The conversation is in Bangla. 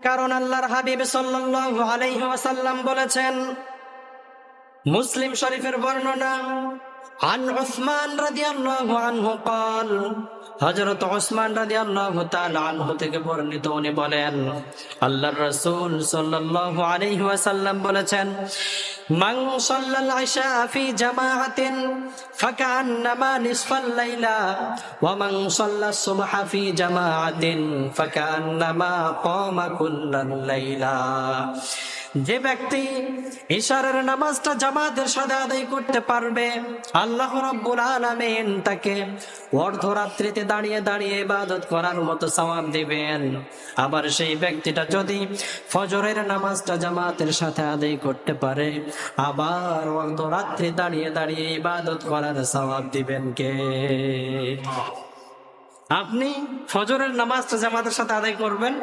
কারণ আল্লাহর হাবিব সাল্লাল্লাহু আলাইহি ওয়াসাল্লাম বলেছেন, মুসলিম শরীফের বর্ণনা, আন উসমান রাদিয়াল্লাহু আনহু قال, হযরত উসমান রাদিয়াল্লাহু তাআলা আনহু থেকে বর্ণিত, উনি বলেন, আল্লাহর রাসূল সাল্লাল্লাহু আলাইহি ওয়াসাল্লাম বলেছেন, মান সাল্লাল ইশা ফি জামাআতিন ফাকান্নামা নিসফাল লাইলা ওয়া মান সাল্লাস সুবহা ফি জামাআতিন ফাকান্নামা কামা কুল্লাল লাইলা। যে ব্যক্তি ইশারের নামাজটা জামাতের সাথে আদায় করতে পারবে, আল্লাহ রাব্বুল আলামিন তাকে অর্ধরাত্রিতে দাঁড়িয়ে দাঁড়িয়ে ইবাদত করার মতো সওয়াব দিবেন। আবার সেই ব্যক্তিটা যদি ফজরের নামাজটা জামাতের সাথে আদায় করতে পারে, আবার অর্ধরাত্রি দাঁড়িয়ে দাঁড়িয়ে ইবাদত করার সওয়াব দিবেন কে? আপনি ফজরের নামাজটা জামাতের সাথে আদায় করবেন,